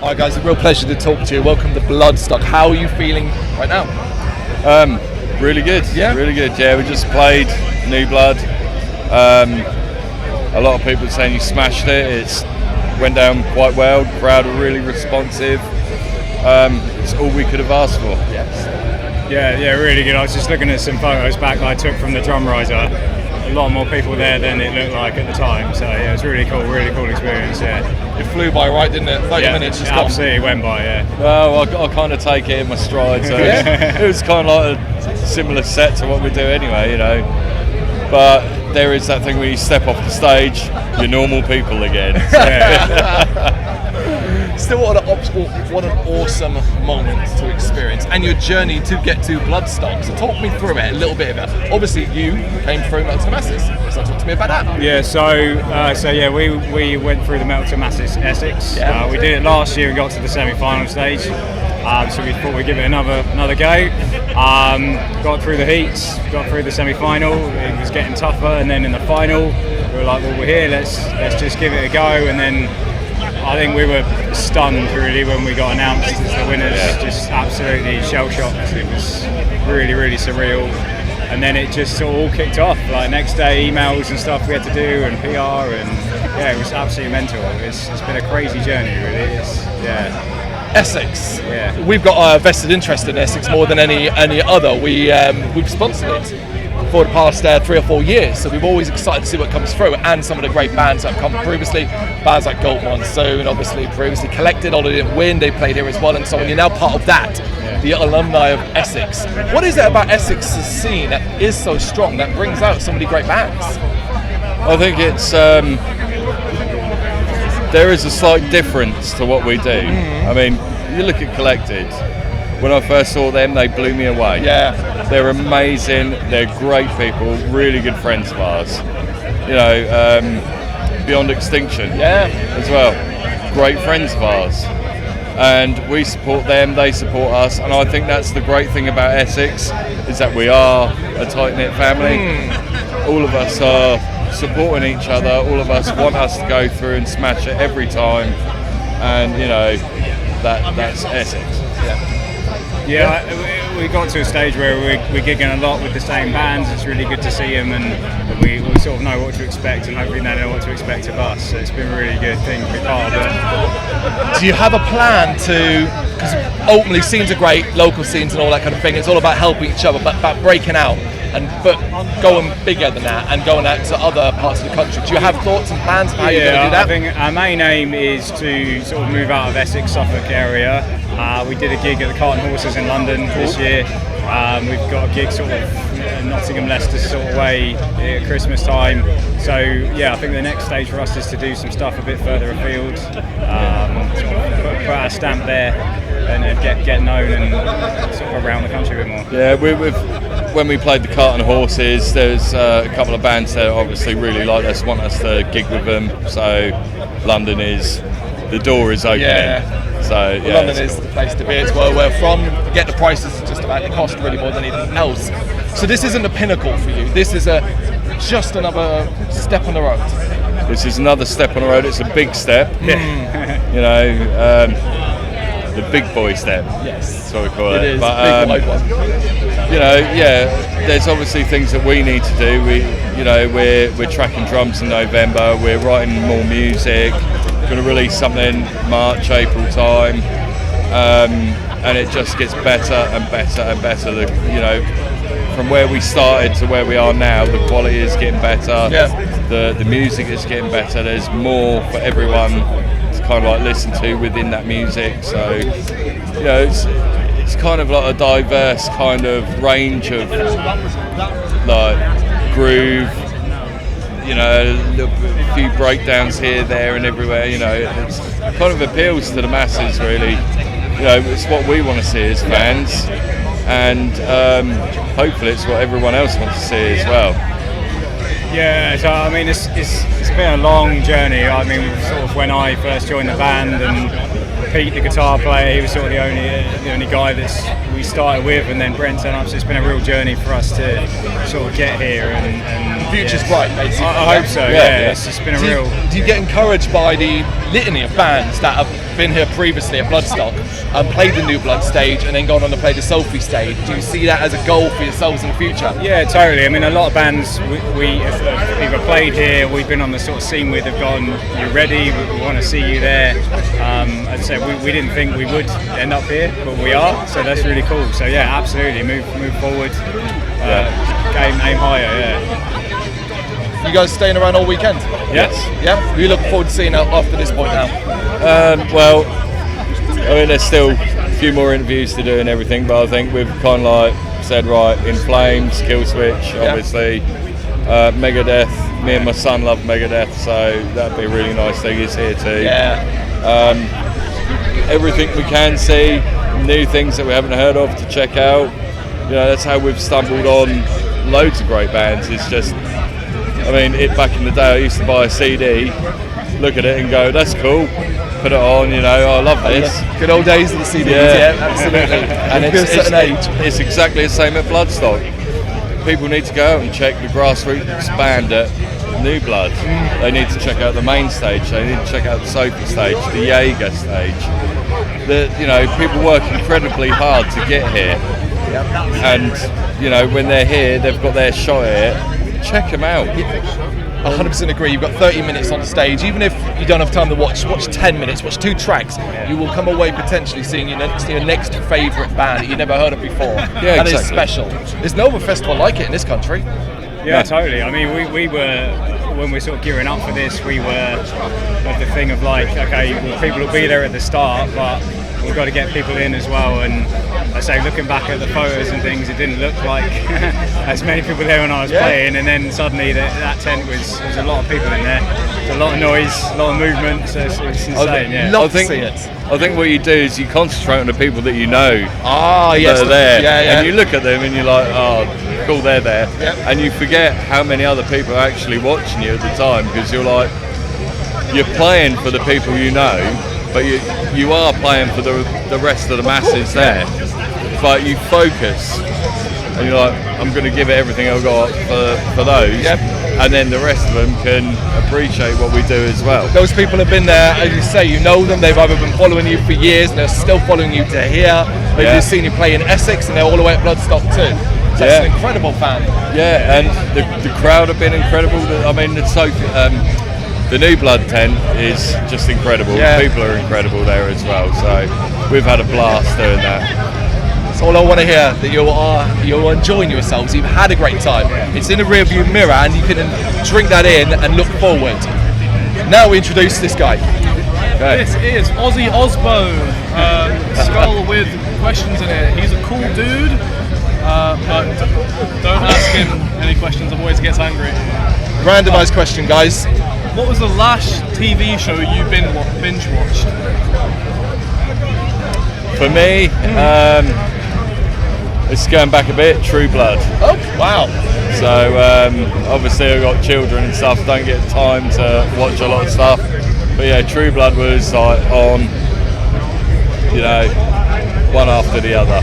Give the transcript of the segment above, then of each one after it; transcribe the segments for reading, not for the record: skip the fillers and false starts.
All right, guys, a real pleasure to talk to you. Welcome to Bloodstock. How are you feeling right now? Really good. Yeah? Really good. Yeah, we just played New Blood. A lot of people saying you smashed it. It went down quite well. The crowd were really responsive. It's all we could have asked for. Yes. Yeah, really good. I was just looking at some photos back that I took from the drum riser. A lot more people there than it looked like at the time. So yeah, it was really cool experience. Yeah. It flew by, right, didn't it? 30 minutes just absolutely went by. Yeah. Well, I kind of take it in my stride. So it was kind of like a similar set to what we do anyway, you know. But there is that thing when you step off the stage, you're normal people again. Still, what an awesome moment to experience, and your journey to get to Bloodstock. So talk me through it, a little bit of it. Obviously, you came through Metal to Masses, so talk to me about that. Yeah, so we went through the Metal to Masses Essex. Yeah. We did it last year and got to the semi-final stage. So we thought we'd give it another go. Got through the heats, got through the semi-final. It was getting tougher, and then in the final, we were like, well, we're here. Let's just give it a go. And then I think we were stunned really when we got announced as the winners. Just absolutely shell-shocked. It was really surreal. And then it just all kicked off. Like next day, emails and stuff we had to do, and PR, and yeah, it was absolutely mental. It's been a crazy journey, really. Essex. Yeah. We've got a vested interest in Essex more than any other. We've sponsored it for the past 3 or 4 years, so we're always excited to see what comes through, and some of the great bands that have come previously, bands like Gold Monsoon, obviously previously Collected, although they didn't win, they played here as well, and so on. You're now part of that, the alumni of Essex. What is it about Essex's scene that is so strong, that brings out so many great bands? I think it's there is a slight difference to what we do. I mean, you look at Collected. When I first saw them, they blew me away. Yeah. They're amazing. They're great people. Really good friends of ours. You know, Beyond Extinction. Yeah. As well. Great friends of ours. And we support them. They support us. And I think that's the great thing about Essex is that we are a tight-knit family. All of us are supporting each other. All of us want us to go through and smash it every time. And you know, that's Essex. Yeah, we got to a stage where we're gigging a lot with the same bands. It's really good to see them, and we sort of know what to expect, and hopefully they know what to expect of us. So it's been a really good thing to be part of it. Do you have a plan to, because ultimately scenes are great, local scenes and all that kind of thing, it's all about helping each other, but about breaking out, but going bigger than that and going out to other parts of the country. Do you have thoughts and plans for how you're going to do that? I think our main aim is to sort of move out of Essex, Suffolk area. We did a gig at the Cart and Horses in London this year. We've got a gig sort of Nottingham, Leicester sort of way at Christmas time. So yeah, I think the next stage for us is to do some stuff a bit further afield, sort of put our stamp there and get known and sort of around the country a bit more. Yeah, when we played the Cart and Horses, there's a couple of bands that obviously really like us, want us to gig with them. So London the door is open. Yeah. So yeah, London is the place to be. It's where we're from. Forget the prices, just about the cost really more than anything else. So this isn't the pinnacle for you. This is just another step on the road. This is another step on the road. It's a big step. You know, the big boy step. Yes. That's what we call it. It is. But, big wide one. you know, yeah, there's obviously things that we need to do. We're tracking drums in November. We're writing more music. Going to release something March, April time, and it just gets better and better and better. You know, from where we started to where we are now, the quality is getting better. Yeah. The music is getting better. There's more for everyone to kind of like listen to within that music. So, you know, it's kind of like a diverse kind of range of like groove. You know, a few breakdowns here, there, and everywhere. You know, it kind of appeals to the masses, really. You know, it's what we want to see as fans, and hopefully, it's what everyone else wants to see as well. Yeah, so I mean, it's been a long journey. I mean, sort of when I first joined the band, and Pete, the guitar player, he was sort of the only guy we started with, and then Brent turned up. So it's been a real journey for us to sort of get here. And the future's bright, basically. I hope so. Yeah. It's just been a real. Do you get encouraged by the litany of bands that have been here previously at Bloodstock and played the New Blood stage and then gone on to play the Sophie stage? Do you see that as a goal for yourselves in the future? Yeah, totally. I mean, a lot of bands we have either played here, we've been on the sort of scene with, have gone, you're ready, we want to see you there. As I said, we didn't think we would end up here, but we are, so that's really cool. So yeah, absolutely, move forward, aim higher, yeah. You guys staying around all weekend? Yes. Yeah? We look forward to seeing out after this point now. Well, I mean, there's still a few more interviews to do and everything, but I think we've kind of like said, right, In Flames, Killswitch, obviously, Megadeth. Me and my son love Megadeth, so that'd be a really nice thing. He's here too. Yeah. Everything we can see, new things that we haven't heard of to check out. You know, that's how we've stumbled on loads of great bands. It's just, I mean, back in the day, I used to buy a CD, look at it and go, that's cool, put it on, you know, I love this. Good old days of the CDs, yeah absolutely. And it's exactly the same at Bloodstock. People need to go out and check the grassroots band at New Blood. They need to check out the main stage, they need to check out the Sophie stage, the Jaeger stage. People work incredibly hard to get here. And, you know, when they're here, they've got their shot at it. Check them out. 100% agree. You've got 30 minutes on stage. Even if you don't have time to watch 10 minutes, watch 2 tracks, you will come away potentially seeing your next favourite band that you never heard of before. Yeah, and it's special. There's no other festival like it in this country. Yeah, totally. I mean, we were, when we're sort of gearing up for this, we were with the thing of like, okay, well, people will be there at the start, but we've got to get people in as well. And I say, looking back at the photos and things, it didn't look like as many people there when I was playing. And then suddenly that tent was a lot of people in there. There's a lot of noise, a lot of movement. So it's insane. Love to see it. I think what you do is you concentrate on the people that you know yes, that are there. Yeah. And you look at them and you're like, oh, cool, they're there. Yep. And you forget how many other people are actually watching you at the time, because you're like, you're playing for the people you know, but you are playing for the rest of the masses there. But you focus and you're like, I'm going to give it everything I've got for those. Yep. And then the rest of them can appreciate what we do as well. Those people have been there, as you say, you know them, they've either been following you for years and they're still following you to here. They've just seen you play in Essex and they're all the way at Bloodstock too. So it's an incredible fan. Yeah, and the crowd have been incredible. I mean, the New Blood tent is just incredible. Yeah. People are incredible there as well. So we've had a blast doing that. That's all I want to hear, that you're enjoying yourselves, you've had a great time. It's in the rearview mirror and you can drink that in and look forward. Now we introduce this guy. Okay. This is Ozzy Osbourne, skull with questions in it. He's a cool dude, but don't ask him any questions, otherwise he gets angry. Randomised question, guys. What was the last TV show you binge watched? For me, it's going back a bit, True Blood. Oh, wow. So obviously I've got children and stuff, don't get time to watch a lot of stuff. But yeah, True Blood was like on, you know, one after the other.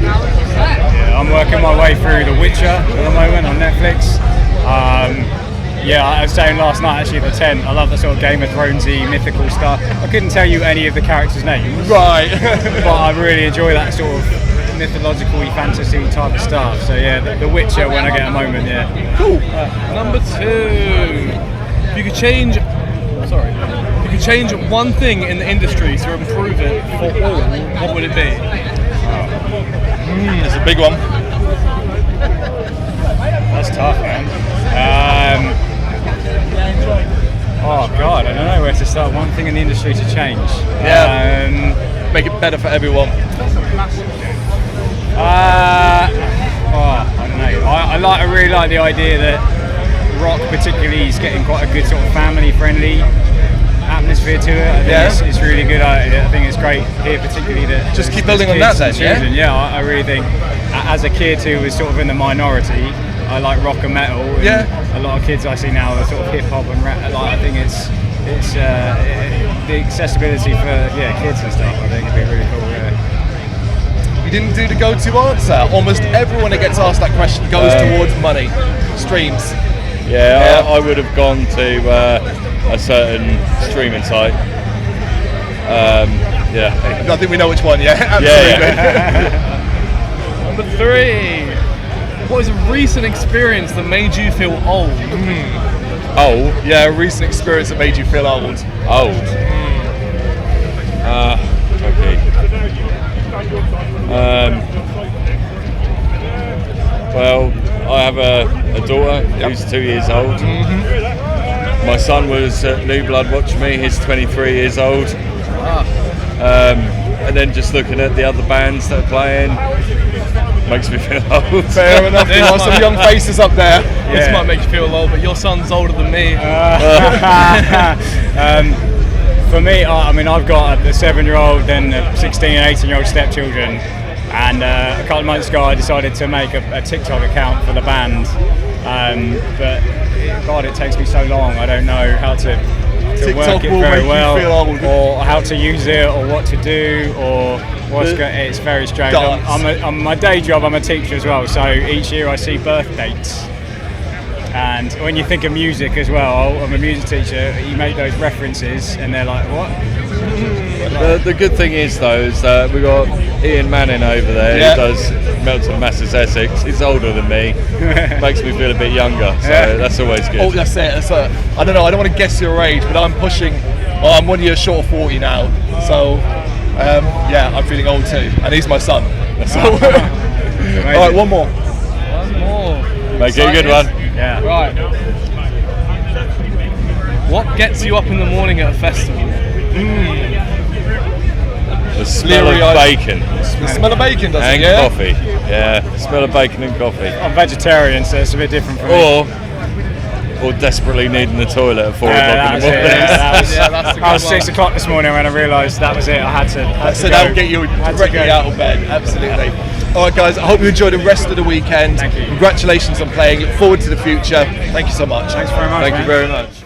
Yeah, I'm working my way through The Witcher at the moment on Netflix. I was saying last night actually the tent, I love the sort of Game of Thronesy mythical stuff. I couldn't tell you any of the characters' names. Right. But I really enjoy that sort of mythological fantasy type of stuff. So yeah, The Witcher when I get a moment, yeah. Cool. Number 2. If you could change one thing in the industry to improve it for all, what would it be? It's a big one. That's tough, man. Oh God, I don't know where to start. One thing in the industry to change. Make it better for everyone. I don't know. I really like the idea that rock, particularly, is getting quite a good sort of family-friendly atmosphere to it. I think it's really good. I think it's great here, particularly that just keep building on that then. Yeah, I really think as a kid who was sort of in the minority, I like rock and metal. And a lot of kids I see now are sort of hip hop and rap. I think it's it's the accessibility for kids and stuff. I think it'd be really cool. You didn't do the go-to answer. Almost everyone that gets asked that question goes towards money, streams. Yeah, I would have gone to a certain streaming site. I think we know which one. Yeah, absolutely. Number 3. What is a recent experience that made you feel old? Old? Yeah, a recent experience that made you feel old. Old. Okay. Well, I have a daughter who's 2 years old. My son was at New Blood watching me. He's 23 years old. And then just looking at the other bands that are playing makes me feel old. Fair enough. There are some young faces up there. This might make you feel old, but your son's older than me. For me, I mean, I've got a 7-year-old and 16 and 18-year-old stepchildren, and a couple of months ago I decided to make a TikTok account for the band, but God, it takes me so long. I don't know how to work it very well, or how to use it, or what to do, or it's very strange. I'm my day job, I'm a teacher as well, so each year I see birth dates. And when you think of music as well, I'm a music teacher, you make those references and they're like, what? The good thing is though, is that we've got Ian Manning over there who does Melton Masters Essex. He's older than me, makes me feel a bit younger, so that's always good. Oh, that's it. I don't know, I don't want to guess your age, but I'm pushing, I'm 1 year short of 40 now, so I'm feeling old too, and he's my son. So. Alright, one more. Make it a good one. Yeah. Right. What gets you up in the morning at a festival? The smell of bacon. The smell of bacon, does and it? Yeah. Coffee. Yeah, the smell of bacon and coffee. I'm vegetarian, so it's a bit different for me. Or desperately needing the toilet at 4 o'clock in the morning. That's a good I was one. 6 o'clock this morning when I realised that was it. I had to That'll get you directly out of bed. Absolutely. All right, guys. I hope you enjoy the rest of the weekend. Thank you. Congratulations on playing. Look forward to the future. Thank you so much. Thanks very much. Thank you very much.